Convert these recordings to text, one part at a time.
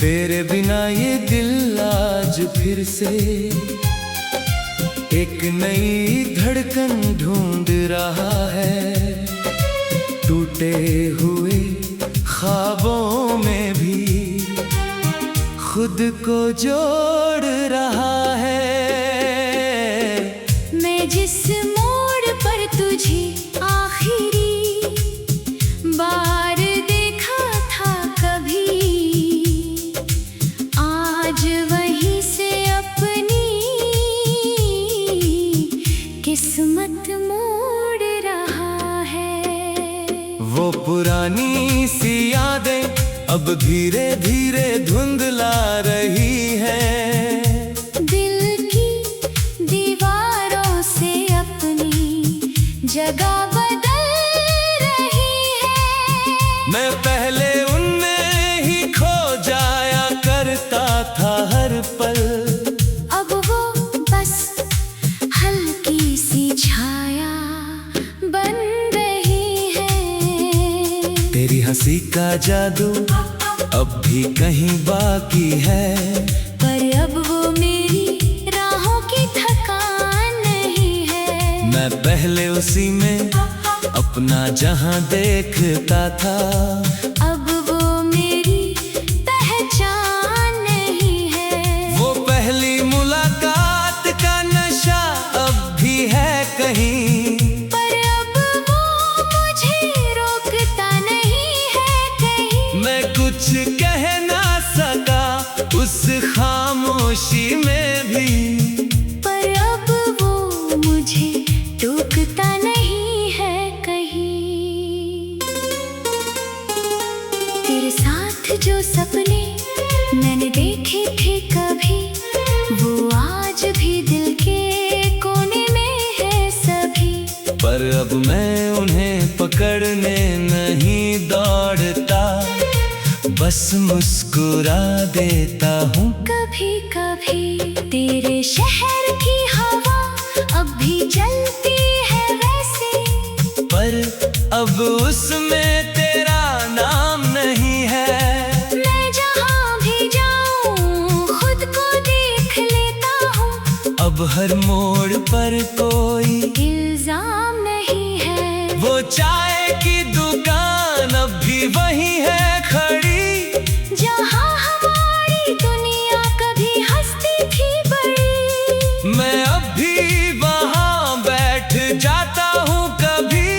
तेरे बिना ये दिल आज फिर से एक नई धड़कन ढूंढ रहा है। टूटे हुए ख्वाबों में भी खुद को जोड़ रहा है। मैं जिस मोड़ पर तुझे आखिरी बार देखा था कभी, आज वहीं से अपनी किस्मत मोड़ रहा है। वो पुरानी सी यादें अब धीरे धीरे धुंधला रही है। दिल की दीवारों से अपनी जगह बदल रही है। मैं पहले उनमें ही खो जाया करता था हर पल, अब वो बस हल्की सी छाया बन रही है। तेरी हंसी का जादू अब भी कहीं बाकी है, पर अब वो मेरी राहों की थकान नहीं है। मैं पहले उसी में अपना जहां देखता था, अब वो मेरी पहचान नहीं है। वो पहली मुलाकात का नशा अब भी है कहीं, पर अब वो मुझे रोकता नहीं है कहीं। मैं कुछ कह ना सका उस खामोशी में भी, पर अब वो मुझे टोकता नहीं है कहीं। तेरे साथ जो सपने मैंने देखे थे कभी, वो आज भी दिल के कोने में है सभी। पर अब मैं उन्हें पकड़ने नहीं दौड़ता, बस मुस्कुरा देता हूँ। कभी कभी तेरे शहर की हवा अब भी चलती है वैसे, पर अब उसमें तेरा नाम नहीं है। मैं जहाँ भी जाऊँ खुद को देख लेता हूँ, अब हर मोड़ पर कोई इल्जाम नहीं है। वो चाय की दुकान अब भी वही है खड़ी, जहाँ हमारी दुनिया कभी हंसती थी बड़ी। मैं अब भी वहाँ बैठ जाता हूँ कभी,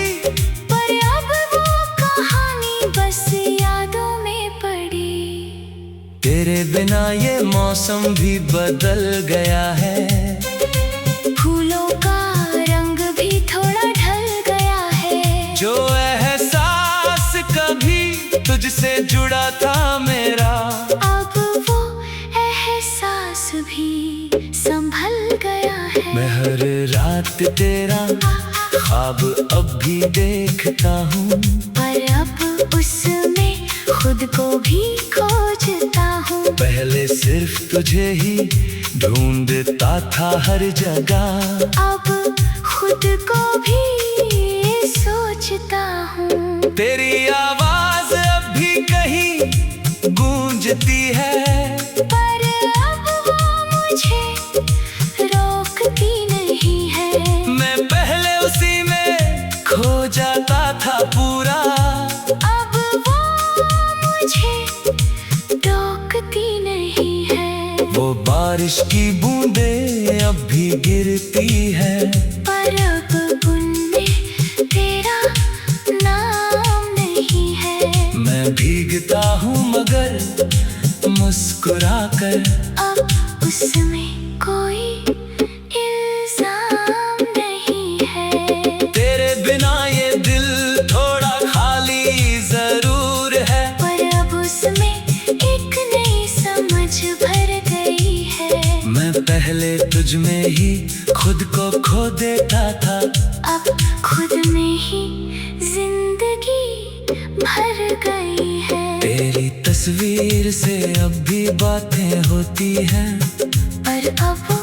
पर अब वो कहानी बस यादों में पड़ी। तेरे बिना ये मौसम भी बदल गया है। फूलों का रंग भी थोड़ा ढल गया है। जो एहसास कभी तुझसे जुड़ा था मेरा, अब वो एहसास भी संभल गया है। मैं हर रात तेरा ख्वाब अब भी देखता हूँ, पर अब उसमें खुद को भी खोजता हूँ। पहले सिर्फ तुझे ही ढूंढता था हर जगह, अब खुद को भी सोचता हूँ। तेरी आवाज अब भी कहीं गूंजती है, पर अब वो मुझे रोकती नहीं है। मैं पहले उसी में खो जाता था पूरा, अब वो मुझे रोकती नहीं है। वो बारिश की बूंदें अब भी गिरती है, पर अब उनमें तेरा नाम नहीं है। मैं भीगता हूँ मगर मुस्कुरा कर, अब उसमें कोई इल्जाम नहीं है। तेरे बिना ये दिल थोड़ा खाली जरूर है, पर अब उसमें एक नई समझ भर गई है। मैं पहले तुझ में ही खुद को खो देता था, अब खुद में ही जिंदगी भर गई है। तेरी तस्वीर से अब भी बातें होती हैं, पर अब वो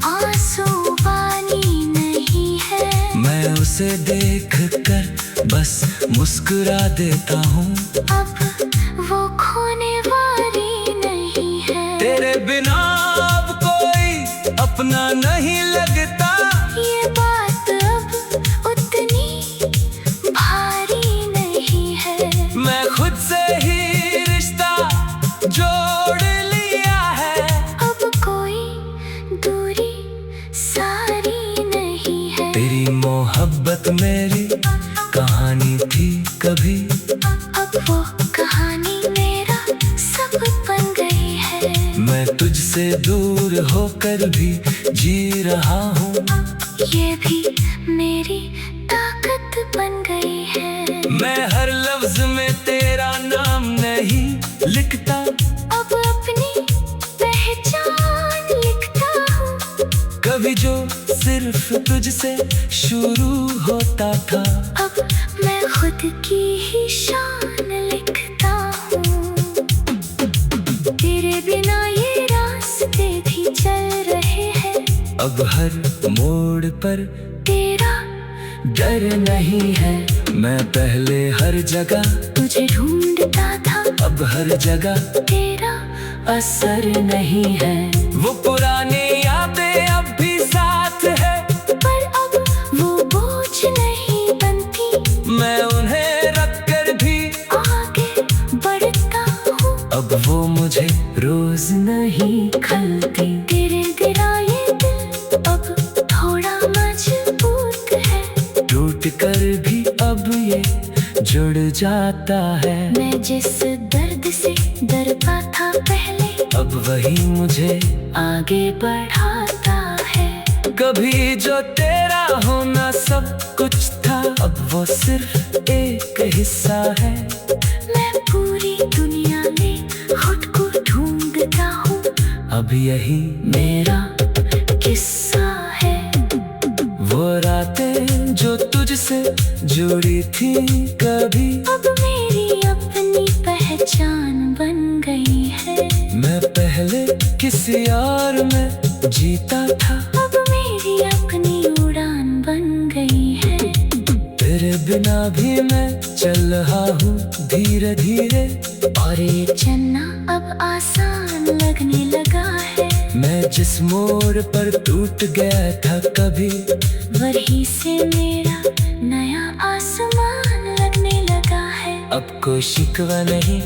आंसू पानी नहीं है। मैं उसे देख कर बस मुस्कुरा देता हूँ। अब वो खोने वाली नहीं नहीं लगता। ये बात अब उतनी भारी नहीं है। मैं खुद से ही रिश्ता जोड़ लिया है। अब कोई दूरी सारी नहीं है। तेरी मोहब्बत मेरी कहानी थी कभी, अब वो कहानी मेरा सब बन गई है। मैं तुझसे दूर होकर भी जी रहा हूँ। ये भी मेरी ताकत बन गई है। मैं हर लफ्ज में तेरा नाम नहीं लिखता। अब अपनी पहचान लिखता हूँ। कभी जो सिर्फ तुझसे शुरू होता था, अब मैं खुद की ही शान लिखता हूँ। तेरे बिना ये रास्ते भी चल रहे हैं। अब हर मोड़ पर तेरा डर नहीं है। मैं पहले हर जगह तुझे ढूंढता था। अब हर जगह तेरा असर नहीं है। वो पुरानी यादें अब भी साथ है, पर अब वो बोझ नहीं बनती। मैं उन्हें रख कर भी आगे बढ़ता हूँ। अब वो मुझे रोज नहीं खलती। तेरे गिरा ये दिल अब थोड़ा मजबूत है। टूट कर भी अब ये जुड़ जाता है। मैं जिस दर्द से डरता था पहले, अब वही मुझे आगे बढ़ाता है। कभी जो तेरा होना सब कुछ था, अब वो सिर्फ एक हिस्सा है। मैं पूरी दुनिया में खुद को ढूंढता हूँ। अब यही मेरा किस्सा है। वो रातें जो तुझसे जुड़ी थी कभी, अब मेरी अपनी पहचान बन गई है। मैं पहले किसी और में जीता था। अब मेरी अपनी उड़ान बन गई है। तेरे बिना भी मैं चल रहा हूँ धीरे धीरे, और ये चलना अब आसान लगने लगा है। मैं जिस मोड़ पर टूट गया था कभी, वहीं से मेरा नया आसमान लगने लगा है। अब कोई शिकवा नहीं।